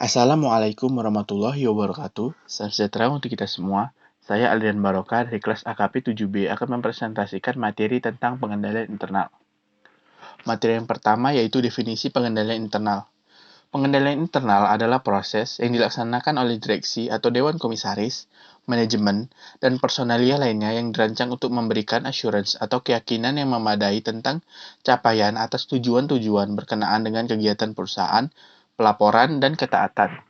Assalamualaikum warahmatullahi wabarakatuh. Salam sejahtera untuk kita semua. Saya Aldian Baroka dari kelas AKP 7B akan mempresentasikan materi tentang pengendalian internal. Materi yang pertama yaitu definisi pengendalian internal. Pengendalian internal adalah proses yang dilaksanakan oleh direksi atau dewan komisaris, manajemen, dan personalia lainnya yang dirancang untuk memberikan assurance atau keyakinan yang memadai tentang capaian atas tujuan-tujuan berkenaan dengan kegiatan perusahaan, pelaporan, dan ketaatan.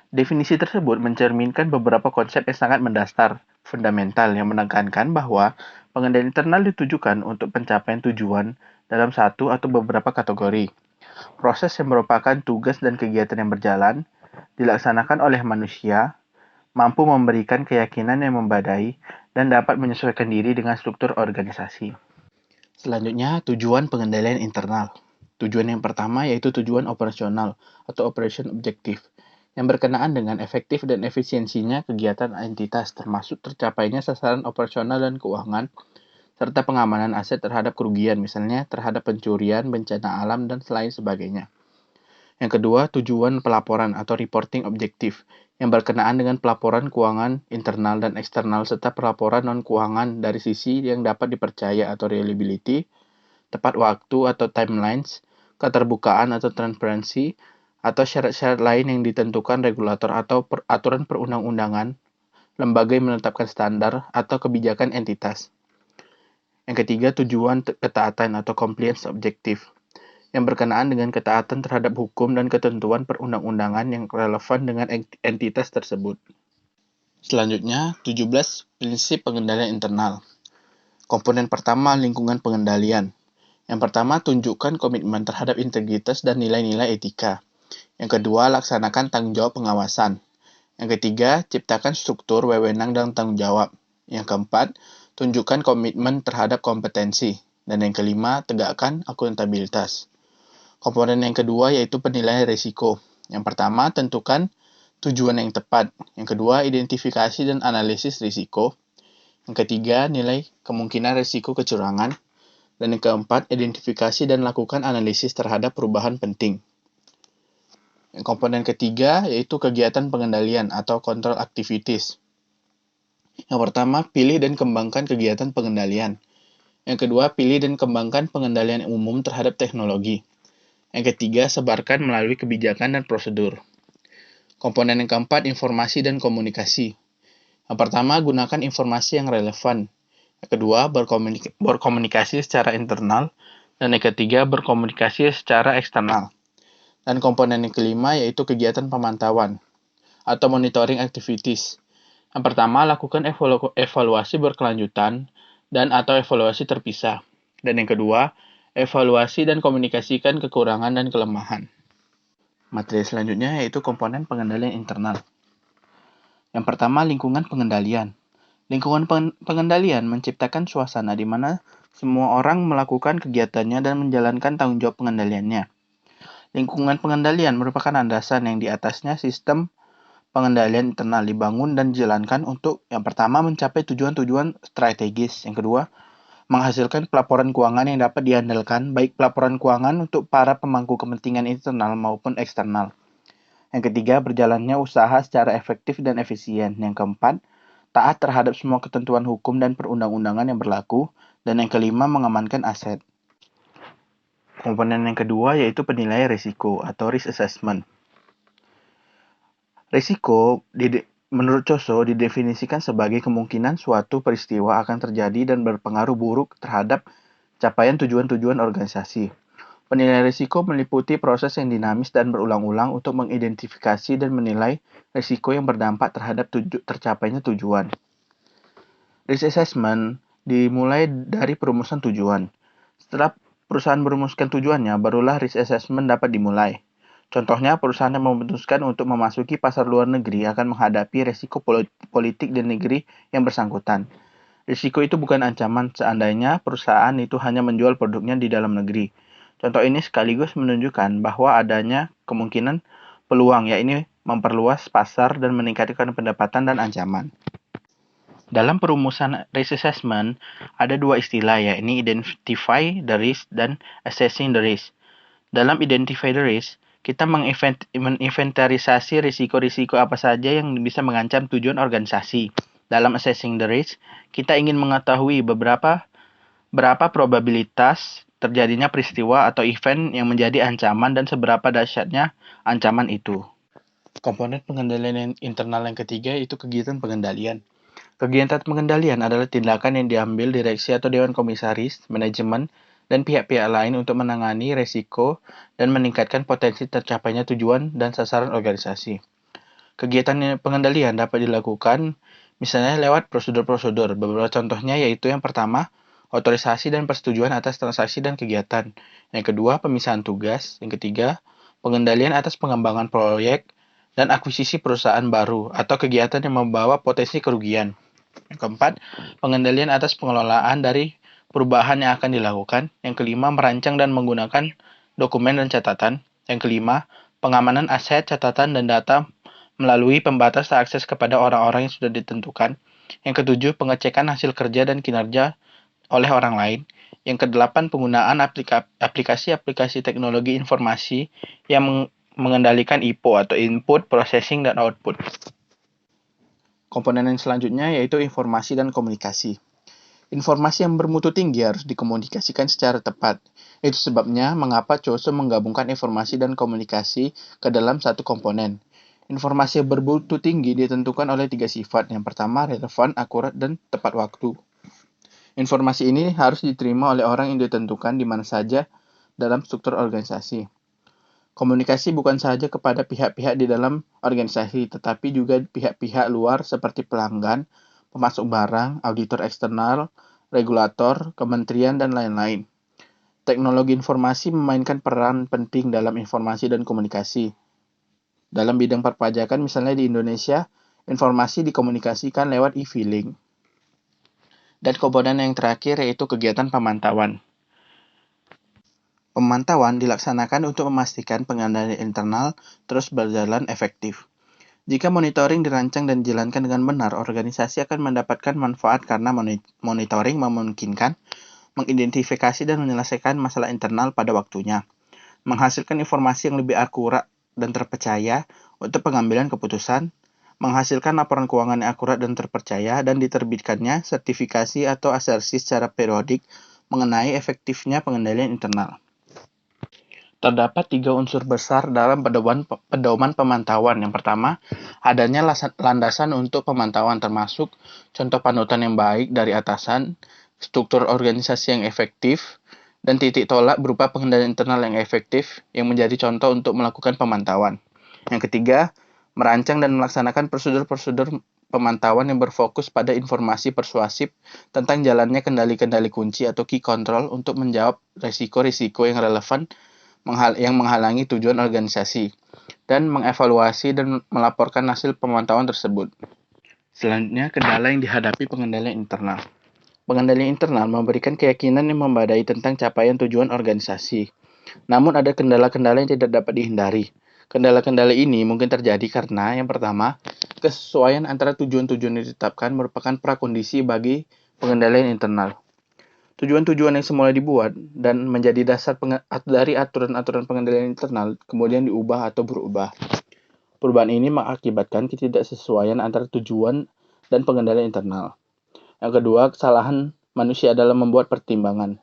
Definisi tersebut mencerminkan beberapa konsep yang sangat mendasar, fundamental, yang menekankan bahwa pengendalian internal ditujukan untuk pencapaian tujuan dalam satu atau beberapa kategori. Proses yang merupakan tugas dan kegiatan yang berjalan, dilaksanakan oleh manusia, mampu memberikan keyakinan yang membadai, dan dapat menyesuaikan diri dengan struktur organisasi. Selanjutnya, tujuan pengendalian internal. Tujuan yang pertama yaitu tujuan operasional atau operation objective, yang berkenaan dengan efektif dan efisiensinya kegiatan entitas, termasuk tercapainya sasaran operasional dan keuangan, serta pengamanan aset terhadap kerugian, misalnya terhadap pencurian, bencana alam, dan selain sebagainya. Yang kedua, tujuan pelaporan atau reporting objektif, yang berkenaan dengan pelaporan keuangan internal dan eksternal, serta pelaporan non-keuangan dari sisi yang dapat dipercaya atau reliability, tepat waktu atau timelines, keterbukaan atau transparansi, atau syarat-syarat lain yang ditentukan regulator atau aturan perundang-undangan, lembaga yang menetapkan standar, atau kebijakan entitas. Yang ketiga, tujuan ketaatan atau compliance objektif, yang berkenaan dengan ketaatan terhadap hukum dan ketentuan perundang-undangan yang relevan dengan entitas tersebut. Selanjutnya, 17 prinsip pengendalian internal. Komponen pertama, lingkungan pengendalian. Yang pertama, tunjukkan komitmen terhadap integritas dan nilai-nilai etika. Yang kedua, laksanakan tanggung jawab pengawasan. Yang ketiga, ciptakan struktur, wewenang, dan tanggung jawab. Yang keempat, tunjukkan komitmen terhadap kompetensi. Dan yang kelima, tegakkan akuntabilitas. Komponen yang kedua yaitu penilaian risiko. Yang pertama, tentukan tujuan yang tepat. Yang kedua, identifikasi dan analisis risiko. Yang ketiga, nilai kemungkinan risiko kecurangan. Dan yang keempat, identifikasi dan lakukan analisis terhadap perubahan penting. Yang komponen ketiga yaitu kegiatan pengendalian atau control activities. Yang pertama, pilih dan kembangkan kegiatan pengendalian. Yang kedua, pilih dan kembangkan pengendalian umum terhadap teknologi. Yang ketiga, sebarkan melalui kebijakan dan prosedur. Komponen yang keempat, informasi dan komunikasi. Yang pertama, gunakan informasi yang relevan. Yang kedua, berkomunikasi secara internal. Dan yang ketiga, berkomunikasi secara eksternal. Dan komponen yang kelima yaitu kegiatan pemantauan atau monitoring activities. Yang pertama, lakukan evaluasi berkelanjutan dan atau evaluasi terpisah. Dan yang kedua, evaluasi dan komunikasikan kekurangan dan kelemahan. Materi selanjutnya yaitu komponen pengendalian internal. Yang pertama, lingkungan pengendalian. Lingkungan pengendalian menciptakan suasana di mana semua orang melakukan kegiatannya dan menjalankan tanggung jawab pengendaliannya. Lingkungan pengendalian merupakan landasan yang di atasnya sistem pengendalian internal dibangun dan dijalankan untuk yang pertama mencapai tujuan-tujuan strategis, yang kedua menghasilkan pelaporan keuangan yang dapat diandalkan, baik pelaporan keuangan untuk para pemangku kepentingan internal maupun eksternal. Yang ketiga, berjalannya usaha secara efektif dan efisien. Yang keempat, taat terhadap semua ketentuan hukum dan perundang-undangan yang berlaku. Dan yang kelima, mengamankan aset. Komponen yang kedua yaitu penilaian risiko atau risk assessment. Risiko, menurut Coso, didefinisikan sebagai kemungkinan suatu peristiwa akan terjadi dan berpengaruh buruk terhadap capaian tujuan-tujuan organisasi. Penilaian risiko meliputi proses yang dinamis dan berulang-ulang untuk mengidentifikasi dan menilai risiko yang berdampak terhadap tercapainya tujuan. Risk assessment dimulai dari perumusan tujuan. Setelah perusahaan merumuskan tujuannya, barulah risk assessment dapat dimulai. Contohnya, perusahaan yang memutuskan untuk memasuki pasar luar negeri akan menghadapi risiko politik di negeri yang bersangkutan. Risiko itu bukan ancaman seandainya perusahaan itu hanya menjual produknya di dalam negeri. Contoh ini sekaligus menunjukkan bahwa adanya kemungkinan peluang, yaitu memperluas pasar dan meningkatkan pendapatan dan ancaman. Dalam perumusan risk assessment, ada dua istilah, yaitu identify the risk dan assessing the risk. Dalam identify the risk, kita menginventarisasi risiko-risiko apa saja yang bisa mengancam tujuan organisasi. Dalam assessing the risk, kita ingin mengetahui berapa probabilitas terjadinya peristiwa atau event yang menjadi ancaman dan seberapa dahsyatnya ancaman itu. Komponen pengendalian internal yang ketiga itu kegiatan pengendalian. Kegiatan pengendalian adalah tindakan yang diambil direksi atau dewan komisaris, manajemen, dan pihak-pihak lain untuk menangani resiko dan meningkatkan potensi tercapainya tujuan dan sasaran organisasi. Kegiatan pengendalian dapat dilakukan misalnya lewat prosedur-prosedur. Beberapa contohnya yaitu yang pertama, otorisasi dan persetujuan atas transaksi dan kegiatan. Yang kedua, pemisahan tugas. Yang ketiga, pengendalian atas pengembangan proyek dan akuisisi perusahaan baru atau kegiatan yang membawa potensi kerugian. Yang keempat, pengendalian atas pengelolaan dari perubahan yang akan dilakukan. Yang kelima, merancang dan menggunakan dokumen dan catatan. Yang kelima, pengamanan aset, catatan, dan data melalui pembatas akses kepada orang-orang yang sudah ditentukan. Yang ketujuh, pengecekan hasil kerja dan kinerja oleh orang lain. Yang kedelapan, penggunaan aplikasi-aplikasi teknologi informasi yang mengendalikan IPO atau Input, Processing, dan Output. Komponen yang selanjutnya yaitu informasi dan komunikasi. Informasi yang bermutu tinggi harus dikomunikasikan secara tepat. Itu sebabnya mengapa COSO menggabungkan informasi dan komunikasi ke dalam satu komponen. Informasi yang bermutu tinggi ditentukan oleh 3 sifat. Yang pertama, relevan, akurat, dan tepat waktu. Informasi ini harus diterima oleh orang yang ditentukan di mana saja dalam struktur organisasi. Komunikasi bukan saja kepada pihak-pihak di dalam organisasi, tetapi juga pihak-pihak luar seperti pelanggan, pemasok barang, auditor eksternal, regulator, kementerian, dan lain-lain. Teknologi informasi memainkan peran penting dalam informasi dan komunikasi. Dalam bidang perpajakan, misalnya di Indonesia, informasi dikomunikasikan lewat e-filing. Dan komponen yang terakhir yaitu kegiatan pemantauan. Pemantauan dilaksanakan untuk memastikan pengendalian internal terus berjalan efektif. Jika monitoring dirancang dan dijalankan dengan benar, organisasi akan mendapatkan manfaat karena monitoring memungkinkan mengidentifikasi dan menyelesaikan masalah internal pada waktunya, menghasilkan informasi yang lebih akurat dan terpercaya untuk pengambilan keputusan, menghasilkan laporan keuangan yang akurat dan terpercaya, dan diterbitkannya sertifikasi atau asersi secara periodik mengenai efektifnya pengendalian internal. Terdapat 3 unsur besar dalam pedoman pemantauan. Yang pertama, adanya landasan untuk pemantauan termasuk contoh panutan yang baik dari atasan, struktur organisasi yang efektif, dan titik tolak berupa pengendalian internal yang efektif yang menjadi contoh untuk melakukan pemantauan. Yang ketiga, merancang dan melaksanakan prosedur-prosedur pemantauan yang berfokus pada informasi persuasif tentang jalannya kendali-kendali kunci atau key control untuk menjawab risiko-risiko yang relevan yang menghalangi tujuan organisasi, dan mengevaluasi dan melaporkan hasil pemantauan tersebut. Selanjutnya, kendala yang dihadapi pengendalian internal. Pengendalian internal memberikan keyakinan yang memadai tentang capaian tujuan organisasi. Namun ada kendala-kendala yang tidak dapat dihindari. Kendala-kendala ini mungkin terjadi karena, yang pertama, kesesuaian antara tujuan-tujuan yang ditetapkan merupakan prakondisi bagi pengendalian internal. Tujuan-tujuan yang semula dibuat dan menjadi dasar dari aturan-aturan pengendalian internal kemudian diubah atau berubah. Perubahan ini mengakibatkan ketidaksesuaian antara tujuan dan pengendalian internal. Yang kedua, kesalahan manusia dalam membuat pertimbangan.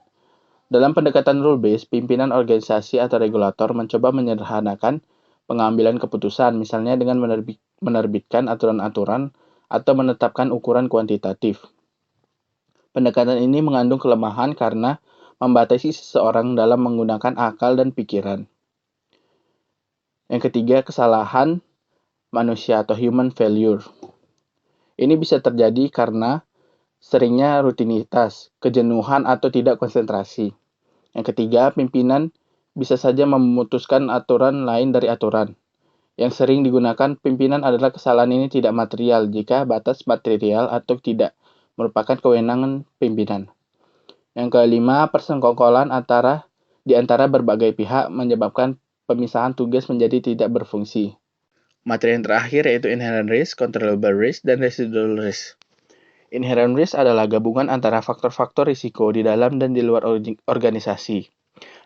Dalam pendekatan rule-based, pimpinan organisasi atau regulator mencoba menyederhanakan pengambilan keputusan, misalnya dengan menerbitkan aturan-aturan atau menetapkan ukuran kuantitatif. Pendekatan ini mengandung kelemahan karena membatasi seseorang dalam menggunakan akal dan pikiran. Yang ketiga, kesalahan manusia atau human failure. Ini bisa terjadi karena seringnya rutinitas, kejenuhan, atau tidak konsentrasi. Yang ketiga, pimpinan bisa saja memutuskan aturan lain dari aturan. Yang sering digunakan pimpinan adalah kesalahan ini tidak material jika batas material atau tidak merupakan kewenangan pimpinan. Yang kelima, persengkokolan di antara berbagai pihak menyebabkan pemisahan tugas menjadi tidak berfungsi. Materi yang terakhir yaitu inherent risk, controllable risk, dan residual risk. Inherent risk adalah gabungan antara faktor-faktor risiko di dalam dan di luar organisasi.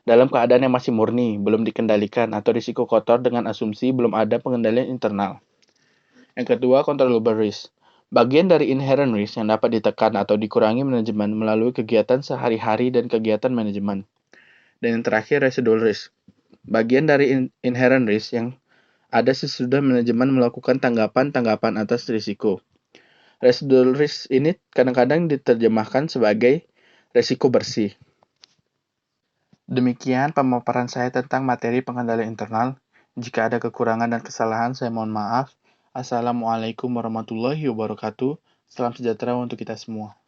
dalam keadaan yang masih murni, belum dikendalikan, atau risiko kotor dengan asumsi belum ada pengendalian internal. Yang kedua, controllable risk. Bagian dari inherent risk yang dapat ditekan atau dikurangi manajemen melalui kegiatan sehari-hari dan kegiatan manajemen. Dan yang terakhir, residual risk. Bagian dari inherent risk yang ada sesudah manajemen melakukan tanggapan-tanggapan atas risiko. Residual risk ini kadang-kadang diterjemahkan sebagai risiko bersih. Demikian pemaparan saya tentang materi pengendalian internal. Jika ada kekurangan dan kesalahan, saya mohon maaf. Assalamualaikum warahmatullahi wabarakatuh. Salam sejahtera untuk kita semua.